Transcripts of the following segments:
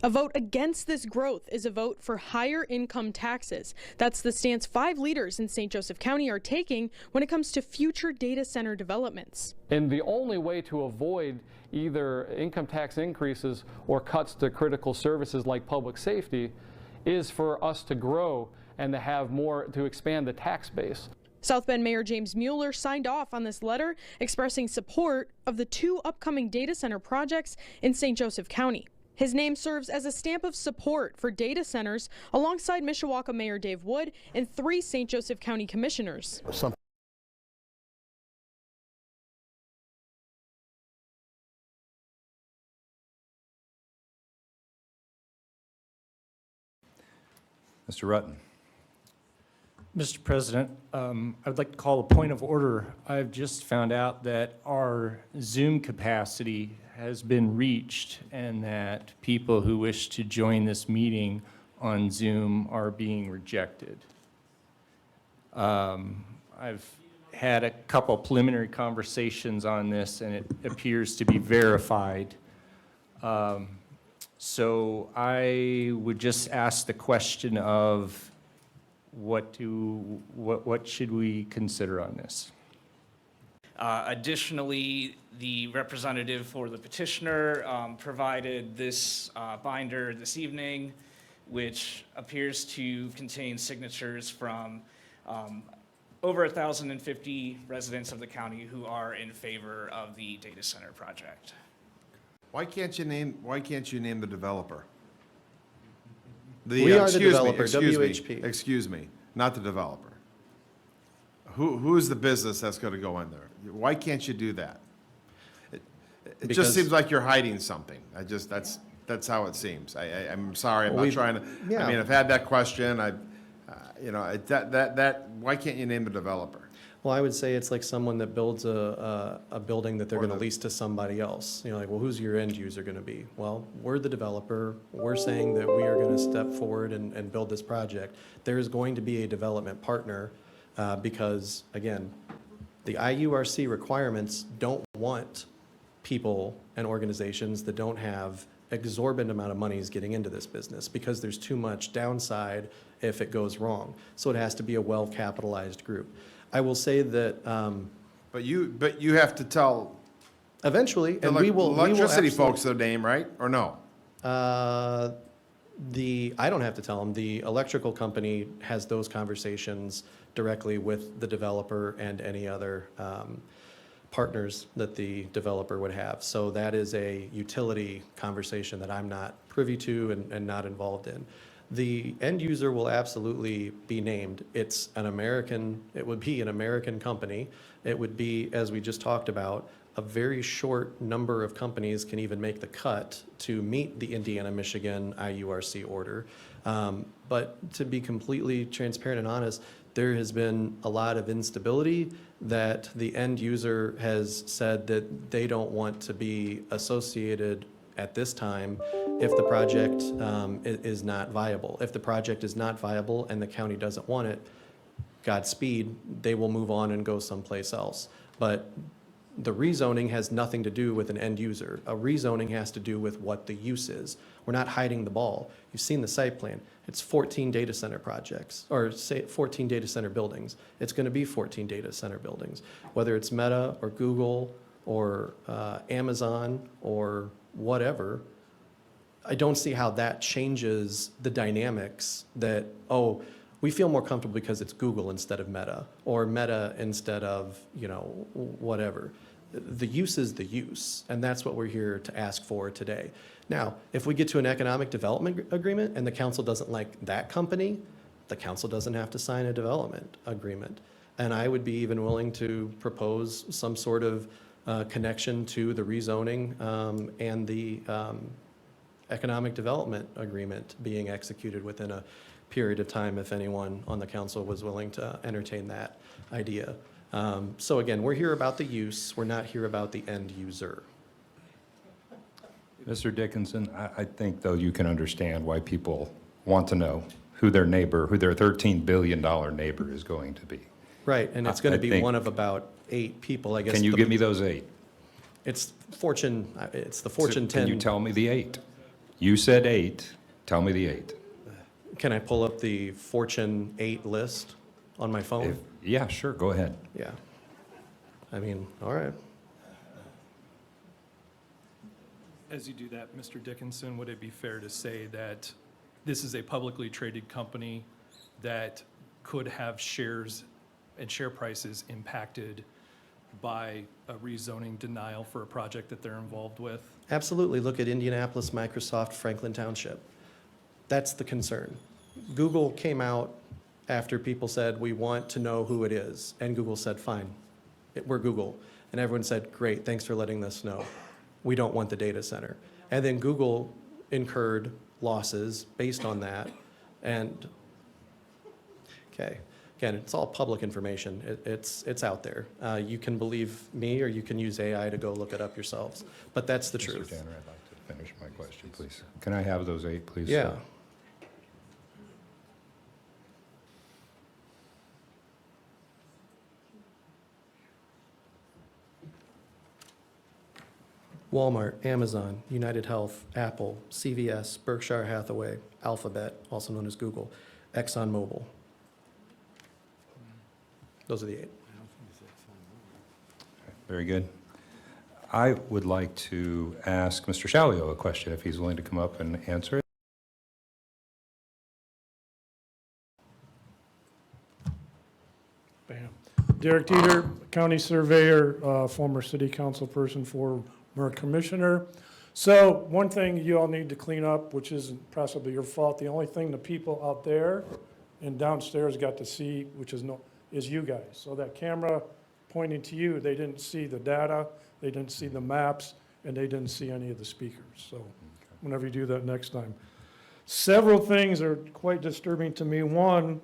A vote against this growth is a vote for higher income taxes. That's the stance 5 leaders in St. Joseph County are taking when it comes to future data center developments. And the only way to avoid either income tax increases or cuts to critical services like public safety is for us to grow and to have more, to expand the tax base. South Bend Mayor James Mueller signed off on this letter expressing support of the 2 upcoming data center projects in St. Joseph County. His name serves as a stamp of support for data centers alongside Mishawaka Mayor Dave Wood and 3 St. Joseph County commissioners. Mr. Rutten. Mr. President, I would like to call a point of order. I've just found out that our Zoom capacity has been reached and that people who wish to join this meeting on Zoom are being rejected. I've had a couple preliminary conversations on this and it appears to be verified. So I would just ask the question of what should we consider on this? Additionally, the representative for the petitioner provided this binder this evening, which appears to contain signatures from over 1,050 residents of the county who are in favor of the data center project. Why can't you name the developer? We are the developer, WHP. Excuse me, not the developer. Who's the business that's going to go in there? Why can't you do that? It just seems like you're hiding something. That's how it seems. I'm sorry. I'm not trying to. Yeah. I mean, I've had that question. Why can't you name the developer? Well, I would say it's like someone that builds a building that they're going to lease to somebody else. You know, like, well, who's your end user going to be? Well, we're the developer. We're saying that we are going to step forward and build this project. There is going to be a development partner because, again, the IURC requirements don't want people and organizations that don't have exorbitant amount of monies getting into this business because there's too much downside if it goes wrong. So it has to be a well-capitalized group. I will say that. But you have to tell. Eventually, and the we will. Electricity folks their name, right, or no? I don't have to tell them. The electrical company has those conversations directly with the developer and any other partners that the developer would have. So that is a utility conversation that I'm not privy to and not involved in. The end user will absolutely be named. It would be an American company. It would be, as we just talked about, a very short number of companies can even make the cut to meet the Indiana-Michigan IURC order. But to be completely transparent and honest, there has been a lot of instability that the end user has said that they don't want to be associated at this time if the project is not viable. If the project is not viable and the county doesn't want it, Godspeed, they will move on and go someplace else. But the rezoning has nothing to do with an end user. A rezoning has to do with what the use is. We're not hiding the ball. You've seen the site plan. It's 14 data center projects, or say 14 data center buildings. It's going to be 14 data center buildings. Whether it's Meta or Google or Amazon or whatever, I don't see how that changes the dynamics that, oh, we feel more comfortable because it's Google instead of Meta, or Meta instead of, whatever. The use is the use, and that's what we're here to ask for today. Now, if we get to an economic development agreement and the council doesn't like that company, the council doesn't have to sign a development agreement. And I would be even willing to propose some sort of connection to the rezoning and the economic development agreement being executed within a period of time if anyone on the council was willing to entertain that idea. So again, we're here about the use. We're not here about the end user. Mr. Dickinson, I think, though, you can understand why people want to know who their $13 billion neighbor is going to be. Right, and it's going to be one of about 8 people, I guess. Can you give me those 8? It's the Fortune 10. Can you tell me the 8? You said 8. Tell me the 8. Can I pull up the Fortune 8 list on my phone? Yeah, sure, go ahead. Yeah. I mean, all right. As you do that, Mr. Dickinson, would it be fair to say that this is a publicly traded company that could have shares and share prices impacted by a rezoning denial for a project that they're involved with? Absolutely. Look at Indianapolis, Microsoft, Franklin Township. That's the concern. Google came out after people said, we want to know who it is. And Google said, fine, we're Google. And everyone said, great, thanks for letting us know. We don't want the data center. And then Google incurred losses based on that. And, okay, again, it's all public information. It's out there. You can believe me or you can use AI to go look it up yourselves. But that's the truth. Mr. Tanner, I'd like to finish my question, please. Can I have those 8, please? Yeah. Walmart, Amazon, United Health, Apple, CVS, Berkshire Hathaway, Alphabet, also known as Google, ExxonMobil. Those are the 8. Very good. I would like to ask Mr. Shalio a question, if he's willing to come up and answer it. Bam. Derek Dieter, county surveyor, former city council person, former commissioner. So one thing you all need to clean up, which isn't possibly your fault, the only thing the people out there and downstairs got to see, which is you guys. So that camera pointing to you, they didn't see the data, they didn't see the maps, and they didn't see any of the speakers. So whenever you do that next time. Several things are quite disturbing to me. One,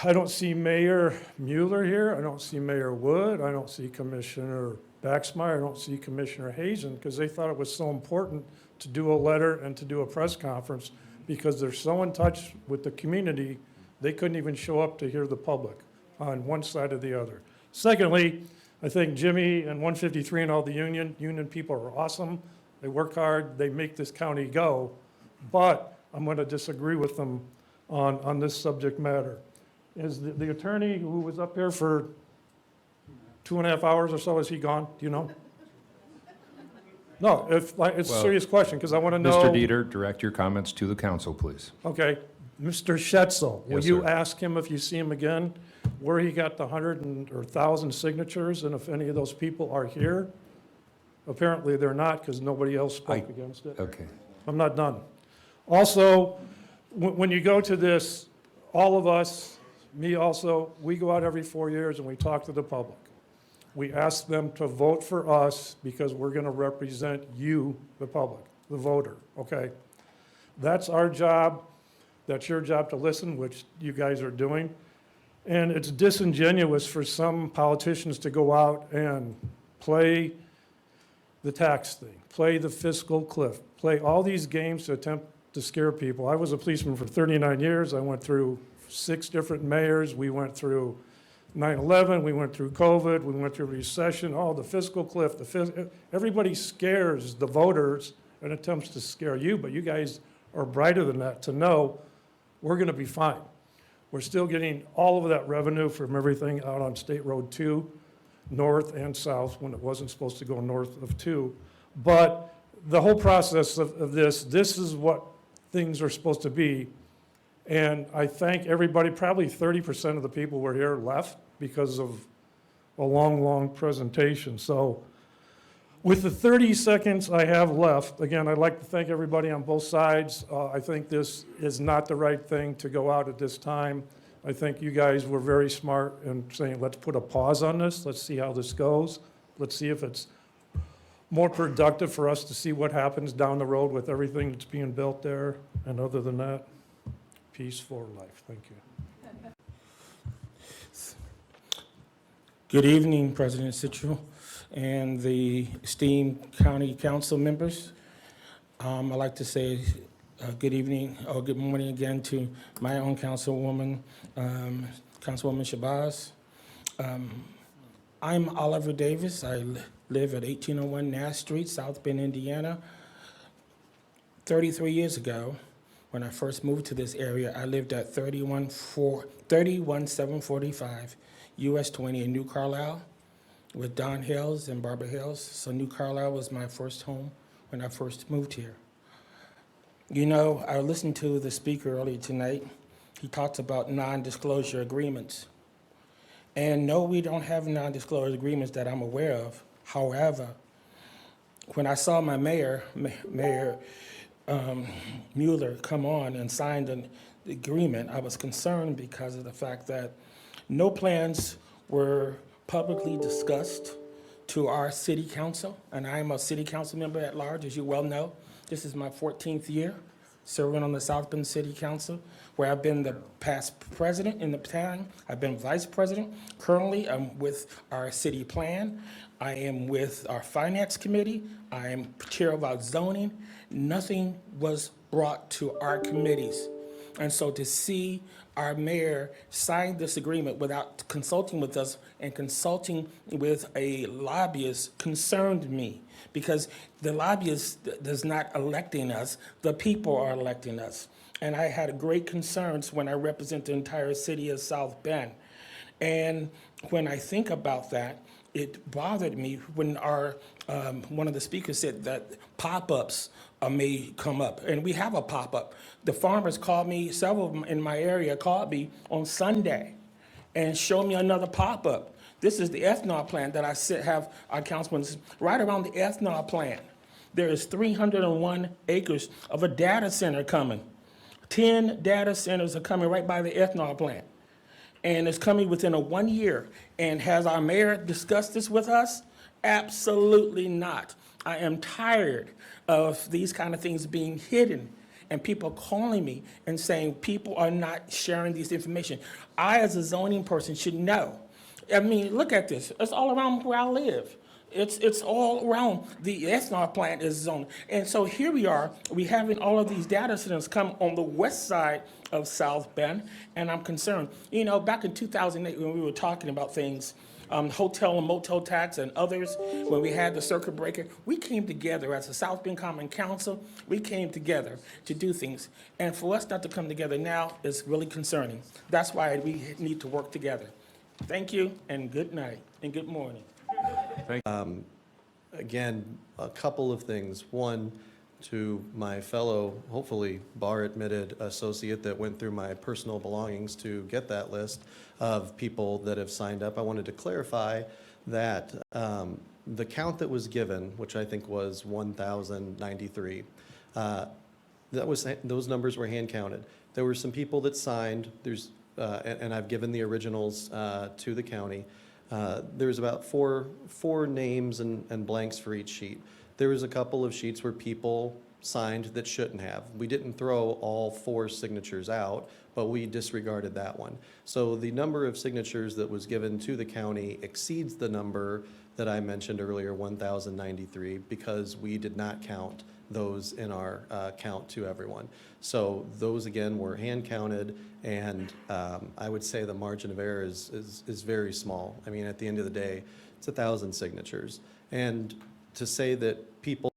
I don't see Mayor Mueller here. I don't see Mayor Wood. I don't see Commissioner Baxmeyer. I don't see Commissioner Hazen, because they thought it was so important to do a letter and to do a press conference because they're so in touch with the community, they couldn't even show up to hear the public on one side or the other. Secondly, I think Jimmy and 153 and all the union people are awesome. They work hard. They make this county go. But I'm going to disagree with them on this subject matter. Is the attorney who was up here for 2.5 hours or so, is he gone? Do you know? No, it's a serious question, because I want to know. Mr. Dieter, direct your comments to the council, please. Okay. Mr. Schetzel, will Yes, you sir. ask him if you see him again, where he got the 100 or 1,000 signatures, and if any of those people are here? Apparently they're not, because nobody else spoke against it. Okay. I'm not done. Also, when you go to this, all of us, me also, we go out every 4 years and we talk to the public. We ask them to vote for us because we're going to represent you, the public, the voter, okay? That's our job. That's your job to listen, which you guys are doing. And it's disingenuous for some politicians to go out and play the tax thing, play the fiscal cliff, play all these games to attempt to scare people. I was a policeman for 39 years. I went through 6 different mayors. We went through 9/11, we went through COVID, we went through recession, the fiscal cliff. Everybody scares the voters and attempts to scare you, but you guys are brighter than that to know we're going to be fine. We're still getting all of that revenue from everything out on State Road 2, north and south, when it wasn't supposed to go north of 2. But the whole process of this is what things are supposed to be. And I thank everybody. Probably 30% of the people were here left because of a long presentation. So with the 30 seconds I have left, again, I'd like to thank everybody on both sides. I think this is not the right thing to go out at this time. I think you guys were very smart in saying, let's put a pause on this. Let's see how this goes. Let's see if it's more productive for us to see what happens down the road with everything that's being built there. And other than that, peace for life. Thank you. Good evening, President Citro and the esteemed county council members. I'd like to say good evening or good morning again to my own councilwoman, Councilwoman Shabazz. I'm Oliver Davis. I live at 1801 Nash Street, South Bend, Indiana. 33 years ago, when I first moved to this area, I lived at 31745 US 20 in New Carlisle with Don Hills and Barbara Hills. So New Carlisle was my first home when I first moved here. You know, I listened to the speaker earlier tonight. He talks about non-disclosure agreements. And no, we don't have non-disclosure agreements that I'm aware of. However, when I saw my Mayor Mueller come on and signed an agreement, I was concerned because of the fact that no plans were publicly discussed to our city council, and I'm a city council member at large, as you well know. This is my 14th year serving on the South Bend City Council, where I've been the past president in the town. I've been vice president. Currently, I'm with our city plan. I am with our finance committee. I am chair of our zoning. Nothing was brought to our committees. And so to see our mayor sign this agreement without consulting with us and consulting with a lobbyist concerned me, because the lobbyist is not electing us, the people are electing us. And I had great concerns when I represent the entire city of South Bend. And when I think about that, it bothered me when our one of the speakers said that pop-ups may come up, and we have a pop-up. The farmers called me, several of them in my area called me on Sunday and showed me another pop-up. This is the ethanol plant that I have our councilman right around the ethanol plant. There is 301 acres of a data center coming. 10 data centers are coming right by the ethanol plant. And it's coming within a 1 year. And has our mayor discussed this with us? Absolutely not. I am tired of these kind of things being hidden and people calling me and saying people are not sharing this information. I, as a zoning person, should know. I mean, look at this. It's all around where I live. It's all around. The ethanol plant is zoned. And so here we are, we having all of these data centers come on the west side of South Bend, and I'm concerned. You know, back in 2008 when we were talking about things, hotel and motel tax and others, when we had the circuit breaker, we came together as a South Bend Common Council, we came together to do things. And for us not to come together now is really concerning. That's why we need to work together. Thank you, and good night, and good morning. Again, a couple of things. One, to my fellow, hopefully bar-admitted associate that went through my personal belongings to get that list of people that have signed up, I wanted to clarify that the count that was given, which I think was 1,093, those numbers were hand counted. There were some people that signed. And I've given the originals to the county. There's about four names and blanks for each sheet. There was a couple of sheets where people signed that shouldn't have. We didn't throw all 4 signatures out, but we disregarded that one. So the number of signatures that was given to the county exceeds the number that I mentioned earlier, 1,093, because we did not count those in our count to everyone. So those, again, were hand counted, and I would say the margin of error is very small. I mean, at the end of the day, it's 1,000 signatures. And to say that people